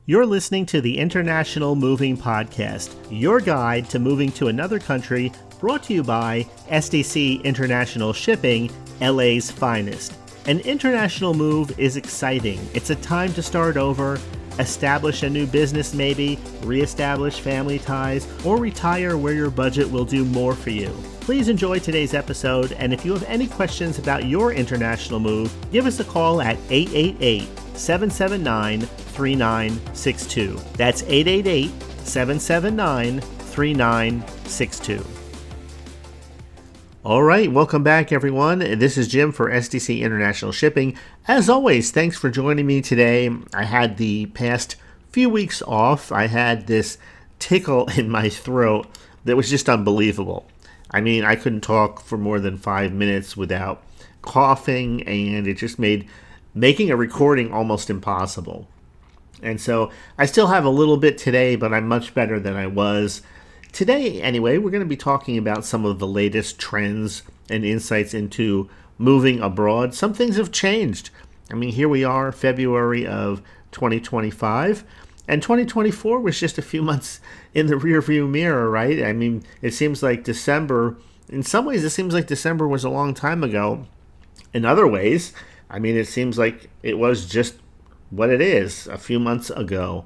You're listening to the International Moving Podcast, your guide to moving to another country, brought to you by SDC International Shipping, LA's finest. An international move is exciting. It's a time to start over, establish a new business maybe, reestablish family ties, or retire where your budget will do more for you. Please enjoy today's episode, and if you have any questions about your international move, give us a call at 888-779-3962. That's 888-779-3962. All right, welcome back, everyone. This is Jim for SDC International Shipping. As always, thanks for joining me today. I had the past few weeks off. I had this tickle in my throat that was just unbelievable. I mean, I couldn't talk for more than 5 minutes without coughing, and it just made making a recording almost impossible. And so I still have a little bit today, but I'm much better than I was. Today, anyway, we're going to be talking about some of the latest trends and insights into moving abroad. Some things have changed. I mean, here we are, February of 2025, and 2024 was just a few months in the rearview mirror, right? I mean, it seems like December, in some ways, it seems like December was a long time ago. In other ways, I mean, it seems like it was just what it is a few months ago.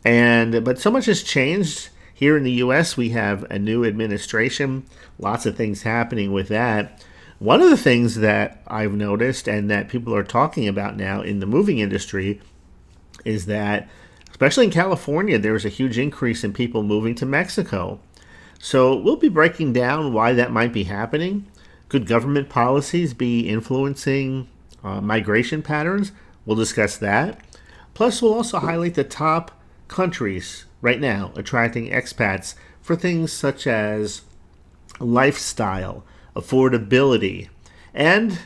But so much has changed. Here in the U.S., we have a new administration, lots of things happening with that. One of the things that I've noticed and that people are talking about now in the moving industry is that, especially in California, there's a huge increase in people moving to Mexico. So we'll be breaking down why that might be happening. Could government policies be influencing migration patterns? We'll discuss that. Plus, we'll also highlight the top countries right now attracting expats for things such as lifestyle, affordability, and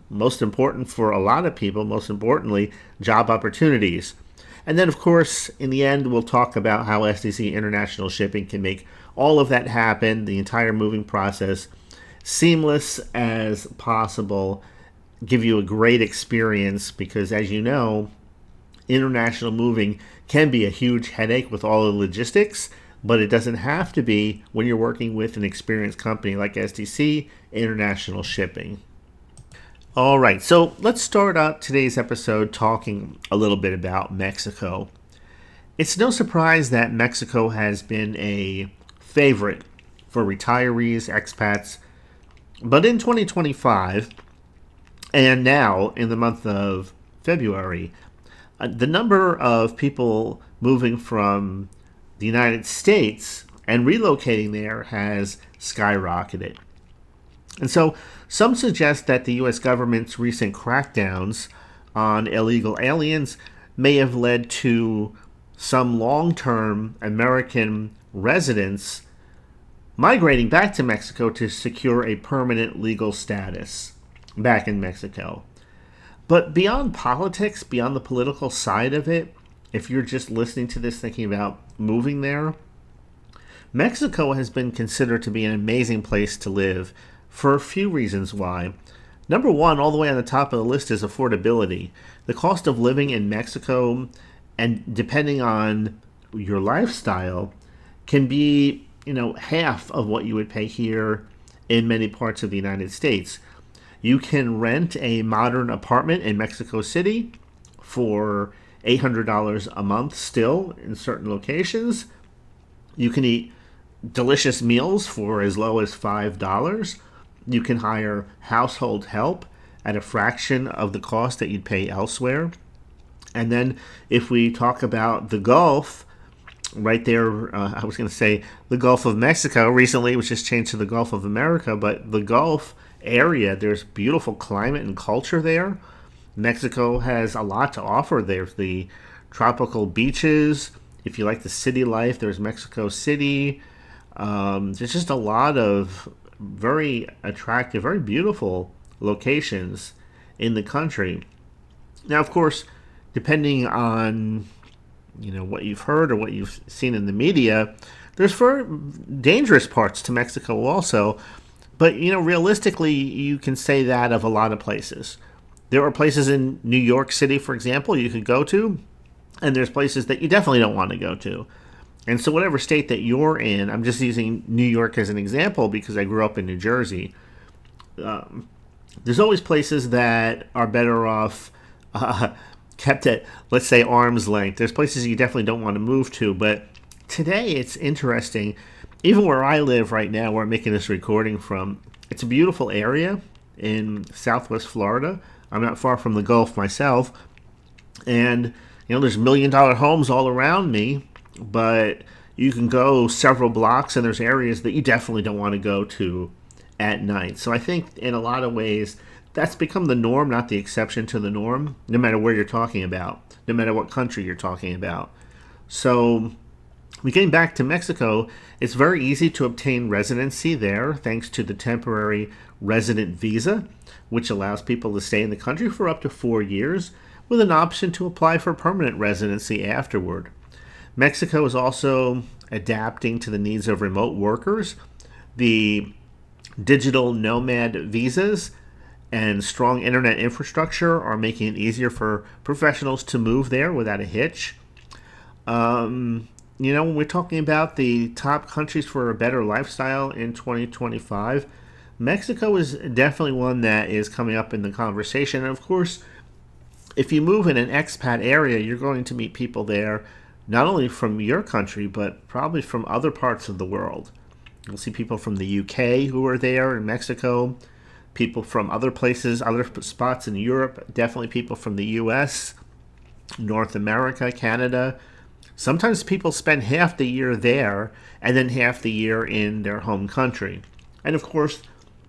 most important for a lot of people, most importantly, job opportunities. And then, of course, in the end, we'll talk about how SDC International Shipping can make all of that happen, the entire moving process, seamless as possible, give you a great experience because, as you know, international moving can be a huge headache with all the logistics, but it doesn't have to be when you're working with an experienced company like SDC International Shipping. All right, so let's start out today's episode talking a little bit about Mexico. It's no surprise that Mexico has been a favorite for retirees, expats, but in 2025, and now in the month of February, the number of people moving from the United States and relocating there has skyrocketed. And so some suggest that the U.S. government's recent crackdowns on illegal aliens may have led to some long-term American residents migrating back to Mexico to secure a permanent legal status back in Mexico. But beyond politics, beyond the political side of it, if you're just listening to this thinking about moving there, Mexico has been considered to be an amazing place to live for a few reasons why. Number one, all the way on the top of the list is affordability. The cost of living in Mexico, and depending on your lifestyle, can be, half of what you would pay here in many parts of the United States. You can rent a modern apartment in Mexico City for $800 a month still in certain locations. You can eat delicious meals for as low as $5. You can hire household help at a fraction of the cost that you'd pay elsewhere. And then if we talk about the Gulf, right there, I was going to say the Gulf of Mexico. Recently it was just changed to the Gulf of America, but the Gulf area, there's beautiful climate and culture there. Mexico has a lot to offer. There's the tropical beaches. If you like the city life, there's Mexico City. There's just a lot of very attractive, very beautiful locations in the country. Now, of course, depending on what you've heard or what you've seen in the media, there's very dangerous parts to Mexico also. But, realistically, you can say that of a lot of places. There are places in New York City, for example, you could go to and there's places that you definitely don't want to go to. And so, whatever state that you're in, I'm just using New York as an example because I grew up in New Jersey. There's always places that are better off kept at, let's say, arm's length. There's places you definitely don't want to move to. But today, it's interesting. Even where I live right now, where I'm making this recording from, it's a beautiful area in Southwest Florida. I'm not far from the Gulf myself. And, there's $1 million homes all around me, but you can go several blocks and there's areas that you definitely don't want to go to at night. So I think in a lot of ways, that's become the norm, not the exception to the norm, no matter where you're talking about, no matter what country you're talking about. So, getting back to Mexico, it's very easy to obtain residency there thanks to the temporary resident visa, which allows people to stay in the country for up to 4 years with an option to apply for permanent residency afterward. Mexico is also adapting to the needs of remote workers. The digital nomad visas and strong internet infrastructure are making it easier for professionals to move there without a hitch. When we're talking about the top countries for a better lifestyle in 2025, Mexico is definitely one that is coming up in the conversation. And of course, if you move in an expat area, you're going to meet people there, not only from your country, but probably from other parts of the world. You'll see people from the UK who are there in Mexico, people from other places, other spots in Europe, definitely people from the US, North America, Canada. Sometimes people spend half the year there and then half the year in their home country. And of course,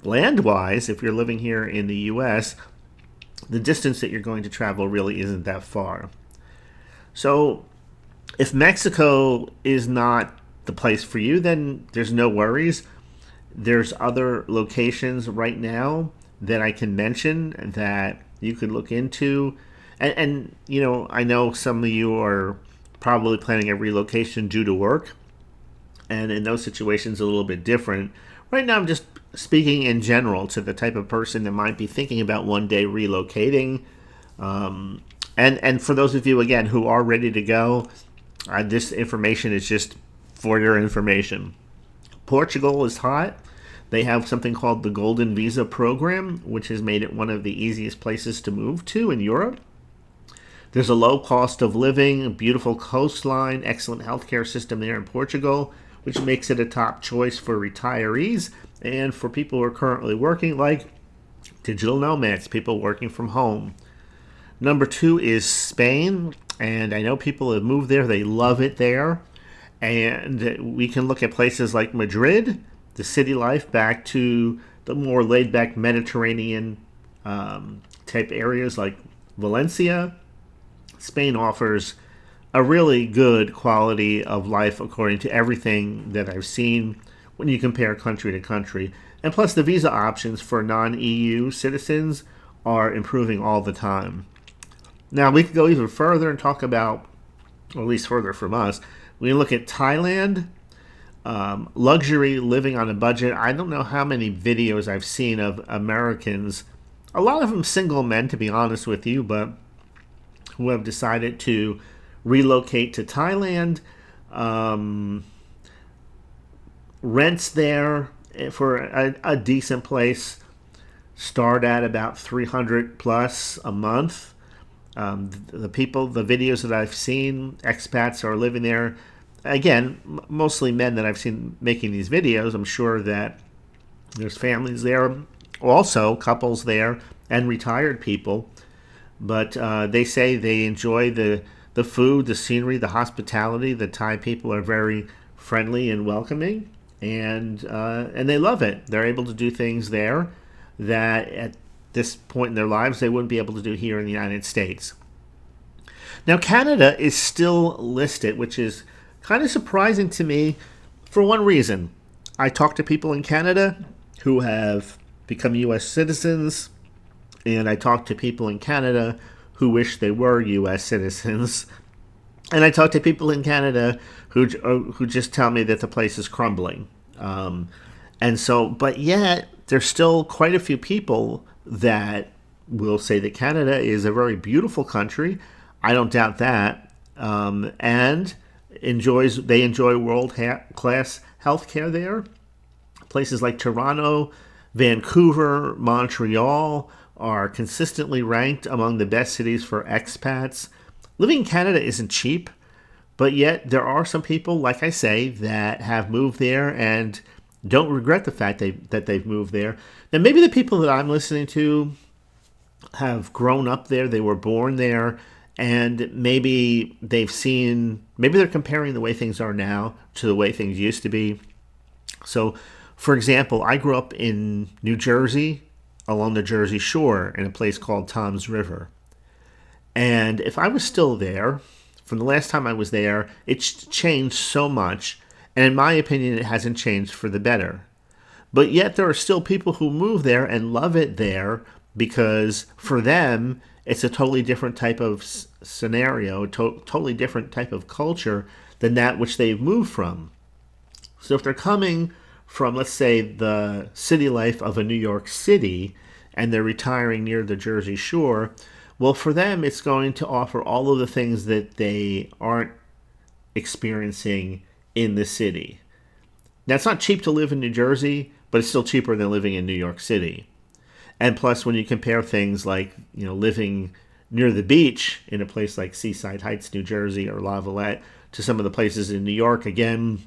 land-wise, if you're living here in the US, the distance that you're going to travel really isn't that far. So if Mexico is not the place for you, then there's no worries. There's other locations right now that I can mention that you could look into. And I know some of you are probably planning a relocation due to work. And in those situations, a little bit different. Right now, I'm just speaking in general to the type of person that might be thinking about one day relocating. And for those of you, again, who are ready to go, this information is just for your information. Portugal is hot. They have something called the Golden Visa Program, which has made it one of the easiest places to move to in Europe. There's a low cost of living, a beautiful coastline, excellent healthcare system there in Portugal, which makes it a top choice for retirees and for people who are currently working, like digital nomads, people working from home. Number 2 is Spain, and I know people have moved there. They love it there. And we can look at places like Madrid, the city life, back to the more laid-back Mediterranean type areas like Valencia. Spain offers a really good quality of life according to everything that I've seen when you compare country to country. And plus, the visa options for non-EU citizens are improving all the time. Now, we could go even further and talk about, or at least further from us, we look at Thailand, luxury living on a budget. I don't know how many videos I've seen of Americans, a lot of them single men, to be honest with you, but who have decided to relocate to Thailand. Rents there for a decent place start at about $300 plus a month. The videos that I've seen, expats are living there. Again, mostly men that I've seen making these videos. I'm sure that there's families there, also couples there, and retired people. But they say they enjoy the food, the scenery, the hospitality. The Thai people are very friendly and welcoming, and they love it. They're able to do things there that at this point in their lives they wouldn't be able to do here in the United States. Now, Canada is still listed, which is kind of surprising to me for one reason. I talk to people in Canada who have become U.S. citizens, and I talk to people in Canada who wish they were U.S. citizens. And I talk to people in Canada who just tell me that the place is crumbling. But yet, there's still quite a few people that will say that Canada is a very beautiful country. I don't doubt that. and they enjoy world-class healthcare there. Places like Toronto, Vancouver, Montreal are consistently ranked among the best cities for expats. Living in Canada isn't cheap, but yet there are some people, like I say, that have moved there and don't regret the fact that they've moved there. Now, maybe the people that I'm listening to have grown up there, they were born there, and maybe maybe they're comparing the way things are now to the way things used to be. So, for example, I grew up in New Jersey along the Jersey Shore in a place called Tom's River. And if I was still there, from the last time I was there, it's changed so much. And in my opinion, it hasn't changed for the better. But yet there are still people who move there and love it there because for them, it's a totally different type of scenario, totally different type of culture than that which they've moved from. So if they're coming from, let's say, the city life of a New York City and they're retiring near the Jersey Shore, well, for them, it's going to offer all of the things that they aren't experiencing in the city. Now, it's not cheap to live in New Jersey, but it's still cheaper than living in New York City. And plus, when you compare things like, living near the beach in a place like Seaside Heights, New Jersey, or La Valette to some of the places in New York, again,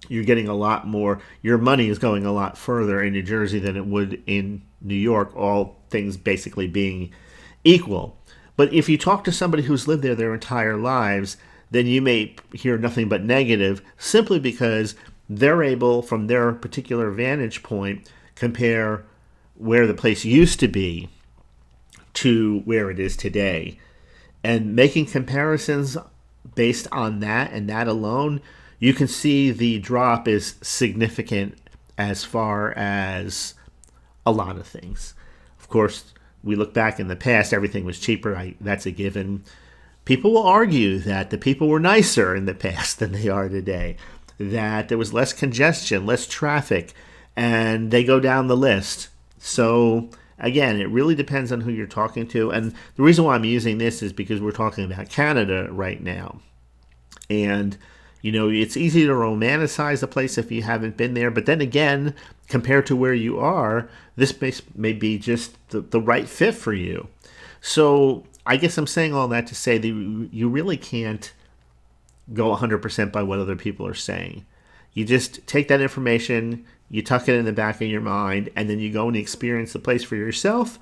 you're getting a lot more. Your money is going a lot further in New Jersey than it would in New York, all things basically being equal. But if you talk to somebody who's lived there their entire lives, then you may hear nothing but negative simply because they're able, from their particular vantage point, compare where the place used to be to where it is today. And making comparisons based on that and that alone, you can see the drop is significant as far as a lot of things. Of course, we look back in the past, everything was cheaper. That's a given. People will argue that the people were nicer in the past than they are today, that there was less congestion, less traffic, and they go down the list. So, again, it really depends on who you're talking to. And the reason why I'm using this is because we're talking about Canada right now. And, it's easy to romanticize a place if you haven't been there. But then again, compared to where you are, this may be just the right fit for you. So I guess I'm saying all that to say that you really can't go 100% by what other people are saying. You just take that information, you tuck it in the back of your mind, and then you go and experience the place for yourself.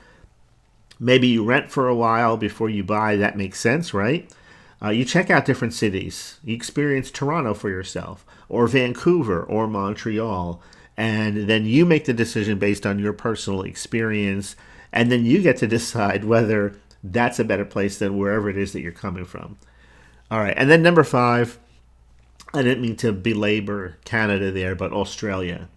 Maybe you rent for a while before you buy. That makes sense, right? You check out different cities. You experience Toronto for yourself, or Vancouver, or Montreal, and then you make the decision based on your personal experience, and then you get to decide whether that's a better place than wherever it is that you're coming from. All right, and then number 5, I didn't mean to belabor Canada there, but Australia.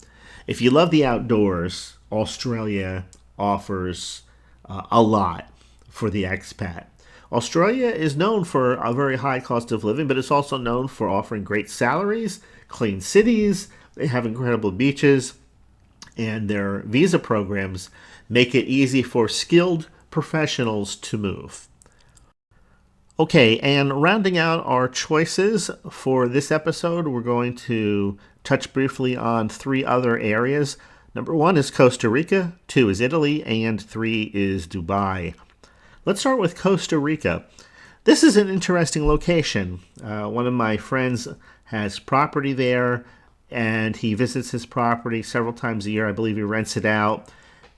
If you love the outdoors, Australia offers a lot for the expat. Australia is known for a very high cost of living, but it's also known for offering great salaries, clean cities. They have incredible beaches, and their visa programs make it easy for skilled professionals to move. Okay, and rounding out our choices for this episode, we're going to touch briefly on 3 other areas. Number 1 is Costa Rica, 2 is Italy, and 3 is Dubai. Let's start with Costa Rica. This is an interesting location. One of my friends has property there, and he visits his property several times a year. I believe he rents it out.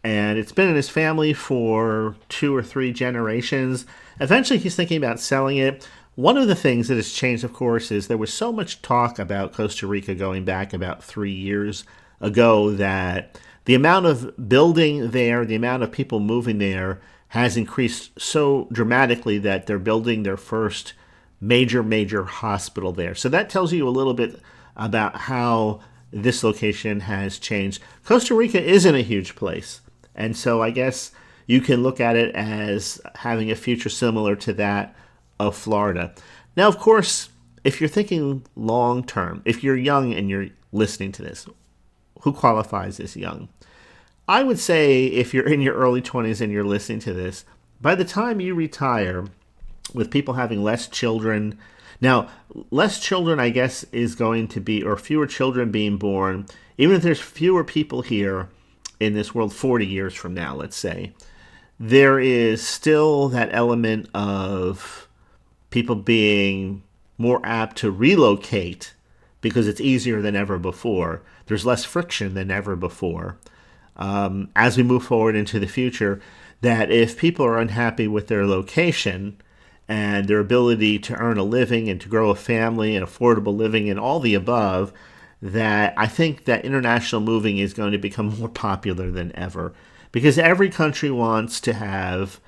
And it's been in his family for 2 or 3 generations. Eventually, he's thinking about selling it. One of the things that has changed, of course, is there was so much talk about Costa Rica going back about 3 years ago that the amount of building there, the amount of people moving there has increased so dramatically that they're building their first major hospital there. So that tells you a little bit about how this location has changed. Costa Rica isn't a huge place. And so I guess you can look at it as having a future similar to that of Florida. Now, of course, if you're thinking long term, if you're young and you're listening to this, who qualifies as young? I would say if you're in your early 20s and you're listening to this, by the time you retire, with people having less children, Now, less children, I guess, is going to be, or fewer children being born, even if there's fewer people here in this world 40 years from now, let's say, there is still that element of people being more apt to relocate because it's easier than ever before. There's less friction than ever before. As we move forward into the future, that if people are unhappy with their location and their ability to earn a living and to grow a family and affordable living and all the above, that I think that international moving is going to become more popular than ever because every country wants to have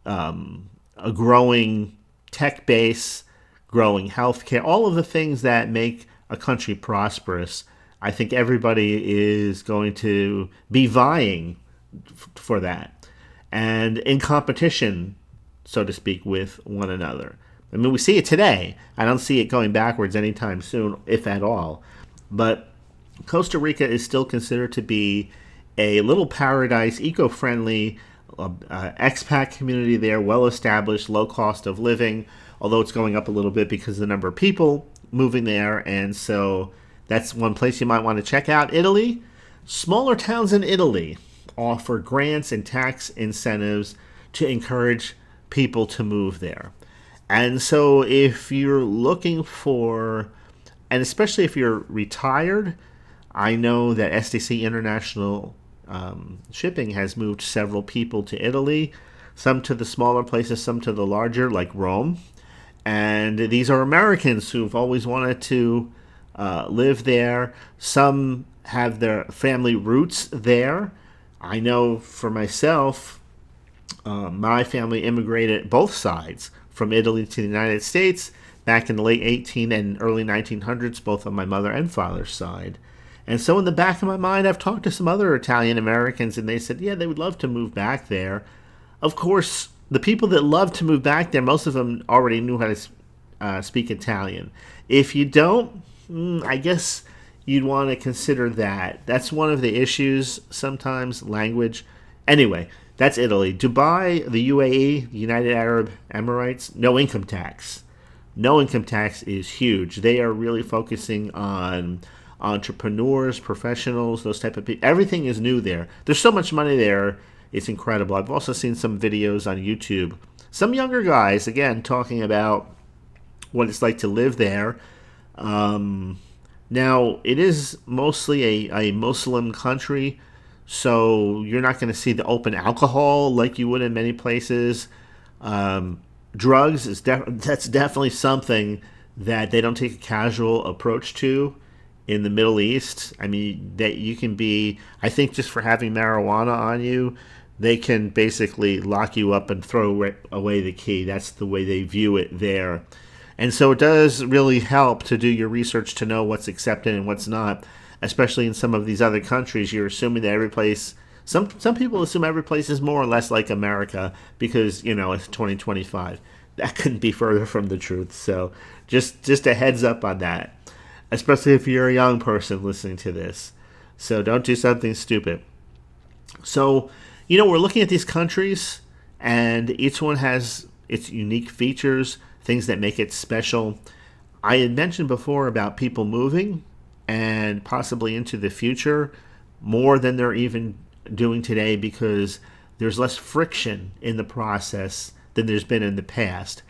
a growing tech base, growing healthcare, all of the things that make a country prosperous. I think everybody is going to be vying for that and in competition, so to speak, with one another. I mean, we see it today. I don't see it going backwards anytime soon, if at all. But Costa Rica is still considered to be a little paradise, eco-friendly, expat community there, well-established, low cost of living, although it's going up a little bit because of the number of people moving there. And so that's one place you might want to check out. Italy. Smaller towns in Italy offer grants and tax incentives to encourage people to move there. And so if you're looking for, and especially if you're retired, I know that SDC International Shipping has moved several people to Italy, some to the smaller places, some to the larger, like Rome. And these are Americans who've always wanted to live there. Some have their family roots there. I know for myself, my family immigrated both sides from Italy to the United States back in the late 18 and early 1900s, both on my mother and father's side. And so in the back of my mind, I've talked to some other Italian Americans, and they said, yeah, they would love to move back there. Of course, the people that love to move back there, most of them already knew how to speak Italian. If you don't, I guess you'd want to consider that. That's one of the issues sometimes, language. Anyway, that's Italy. Dubai, the UAE, United Arab Emirates, no income tax. No income tax is huge. They are really focusing on entrepreneurs, professionals, those type of people. Everything is new there. There's so much money there. It's incredible. I've also seen some videos on YouTube. Some younger guys, again, talking about what it's like to live there. Now, it is mostly a Muslim country, so you're not going to see the open alcohol like you would in many places. Drugs, that's definitely something that they don't take a casual approach to in the Middle East. I mean, that you can be, I think just for having marijuana on you, they can basically lock you up and throw away the key. That's the way they view it there. And so it does really help to do your research to know what's accepted and what's not, especially in some of these other countries. You're assuming that every place, some people assume every place is more or less like America because, it's 2025. That couldn't be further from the truth. So just a heads up on that, especially if you're a young person listening to this. So don't do something stupid. So, we're looking at these countries, and each one has its unique features, things that make it special. I had mentioned before about people moving and possibly into the future more than they're even doing today because there's less friction in the process than there's been in the past.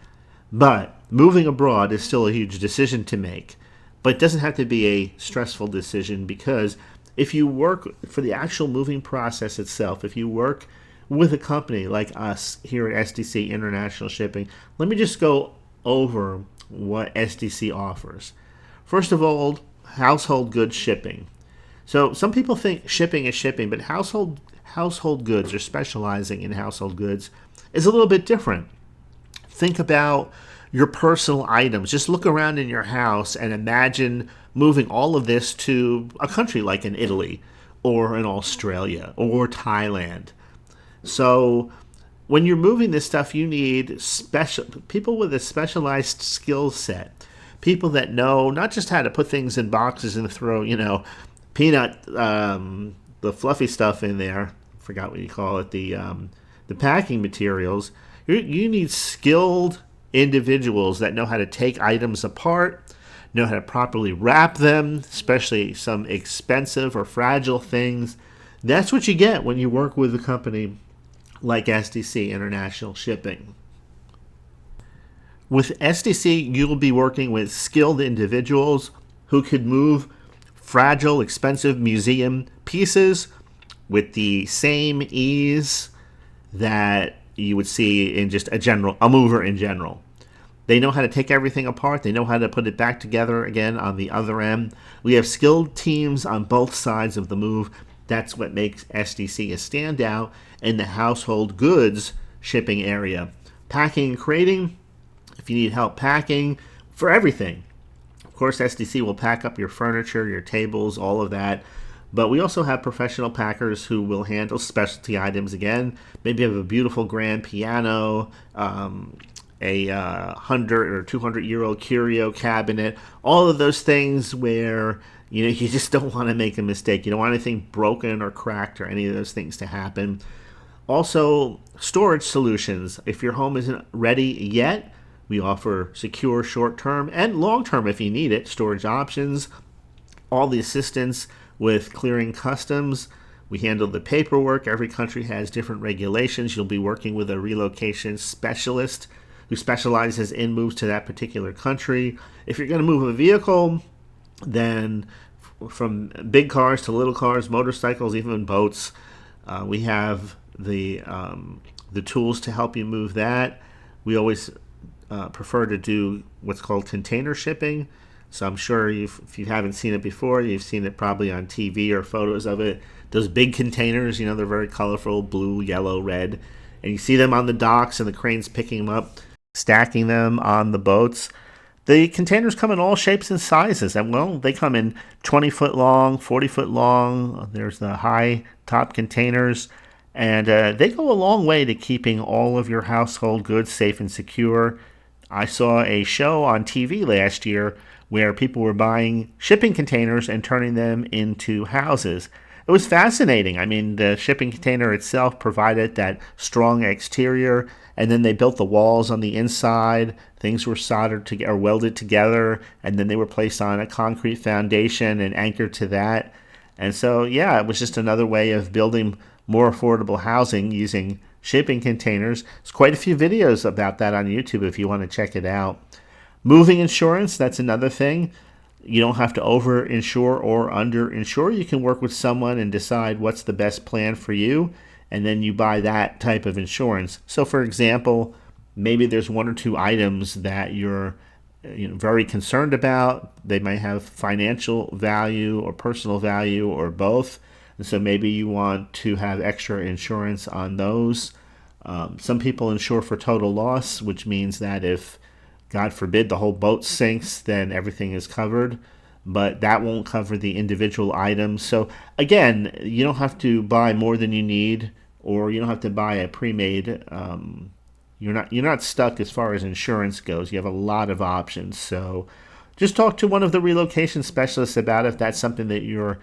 But moving abroad is still a huge decision to make. But it doesn't have to be a stressful decision because if you work for the actual moving process itself, if you work with a company like us here at SDC International Shipping, let me just go over what SDC offers. First of all, household goods shipping. So some people think shipping is shipping, but household goods or specializing in household goods is a little bit different. Think about your personal items. Just look around in your house and imagine moving all of this to a country like in Italy or in Australia or Thailand. So when you're moving this stuff, you need people with a specialized skill set. People that know not just how to put things in boxes and throw, peanut, the fluffy stuff in there. I forgot what you call it, the packing materials. You need skilled individuals that know how to take items apart, know how to properly wrap them, especially some expensive or fragile things. That's what you get when you work with a company like SDC International Shipping. With SDC, you'll be working with skilled individuals who could move fragile, expensive museum pieces with the same ease that you would see in just a mover in general. They know how to take everything apart. They know how to put it back together again on the other end. We have skilled teams on both sides of the move. That's what makes SDC a standout in the household goods shipping area. Packing and crating, if you need help packing, for everything. Of course, SDC will pack up your furniture, your tables, all of that. But we also have professional packers who will handle specialty items again. Maybe you have a beautiful grand piano, a 100 or 200-year-old curio cabinet, all of those things where you just don't want to make a mistake. You don't want anything broken or cracked or any of those things to happen. Also, storage solutions. If your home isn't ready yet, we offer secure short-term and long-term, if you need it, storage options. All the assistance with clearing customs. We handle the paperwork. Every country has different regulations. You'll be working with a relocation specialist who specializes in moves to that particular country. If you're going to move a vehicle, then from big cars to little cars, motorcycles, even boats, we have the tools to help you move that. We always prefer to do what's called container shipping. So I'm sure if you haven't seen it before, you've seen it probably on TV or photos of it. Those big containers, they're very colorful, blue, yellow, red. And you see them on the docks and the cranes picking them up, stacking them on the boats. The containers come in all shapes and sizes. And they come in 20-foot long, 40-foot long. There's the high top containers. And they go a long way to keeping all of your household goods safe and secure. I saw a show on TV last year where people were buying shipping containers and turning them into houses. It was fascinating. I mean, the shipping container itself provided that strong exterior, and then they built the walls on the inside. Things were soldered together or welded together, and then they were placed on a concrete foundation and anchored to that. And so, it was just another way of building more affordable housing using shipping containers. There's quite a few videos about that on YouTube if you want to check it out. Moving insurance, that's another thing. You don't have to over-insure or under-insure. You can work with someone and decide what's the best plan for you, and then you buy that type of insurance. So, for example, maybe there's one or two items that you're very concerned about. They might have financial value or personal value or both. And so maybe you want to have extra insurance on those. Some people insure for total loss, which means that if, God forbid, the whole boat sinks, then everything is covered. But that won't cover the individual items. So again, you don't have to buy more than you need, or you don't have to buy a pre-made. You're not stuck as far as insurance goes. You have a lot of options. So just talk to one of the relocation specialists about if that's something that you're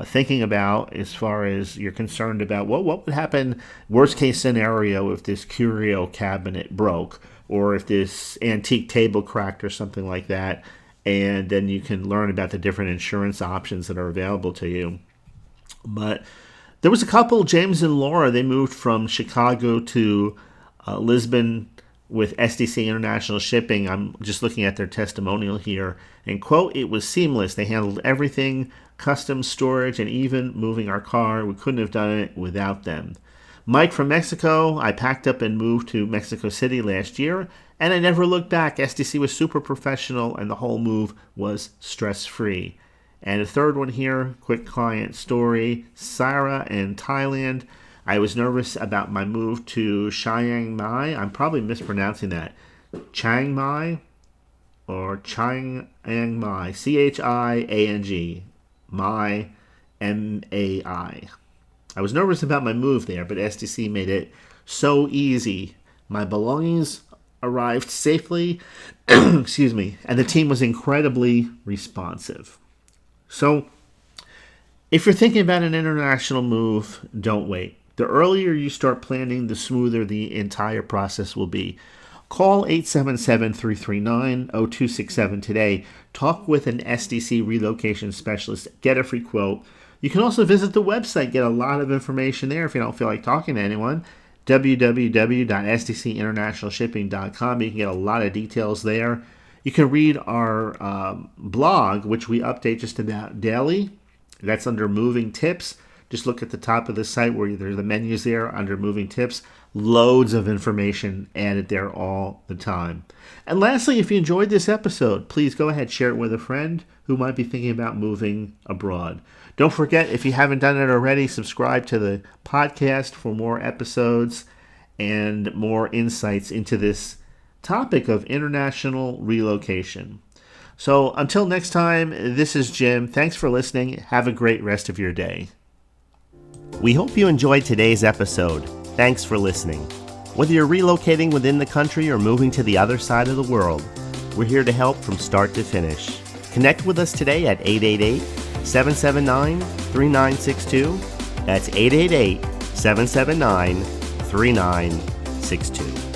thinking about, as far as you're concerned about. What would happen, worst case scenario, if this curio cabinet broke, or if this antique table cracked or something like that. And then you can learn about the different insurance options that are available to you. But there was a couple, James and Laura, they moved from Chicago to Lisbon with SDC International Shipping. I'm just looking at their testimonial here. And quote, "It was seamless. They handled everything, customs, storage, and even moving our car. We couldn't have done it without them." Mike from Mexico, "I packed up and moved to Mexico City last year, and I never looked back. SDC was super professional, and the whole move was stress-free." And a third one here, quick client story, Sarah in Thailand. "I was nervous about my move to Chiang Mai." I'm probably mispronouncing that. Chiang Mai or Chiang Mai, Chiang, Mai, Mai. "I was nervous about my move there, but SDC made it so easy. My belongings arrived safely, excuse me, and the team was incredibly responsive." So, if you're thinking about an international move, don't wait. The earlier you start planning, the smoother the entire process will be. Call 877-339-0267 today. Talk with an SDC relocation specialist. Get a free quote. You can also visit the website. Get a lot of information there if you don't feel like talking to anyone. www.sdcinternationalshipping.com. You can get a lot of details there. You can read our blog, which we update just about daily. That's under Moving Tips. Just look at the top of the site where there's the menus there under Moving Tips. Loads of information added there all the time. And lastly, if you enjoyed this episode, please go ahead, share it with a friend who might be thinking about moving abroad. Don't forget, if you haven't done it already, subscribe to the podcast for more episodes and more insights into this topic of international relocation. So until next time, this is Jim. Thanks for listening. Have a great rest of your day. We hope you enjoyed today's episode. Thanks for listening. Whether you're relocating within the country or moving to the other side of the world, we're here to help from start to finish. Connect with us today at 888-779-3962. That's 888-779-3962.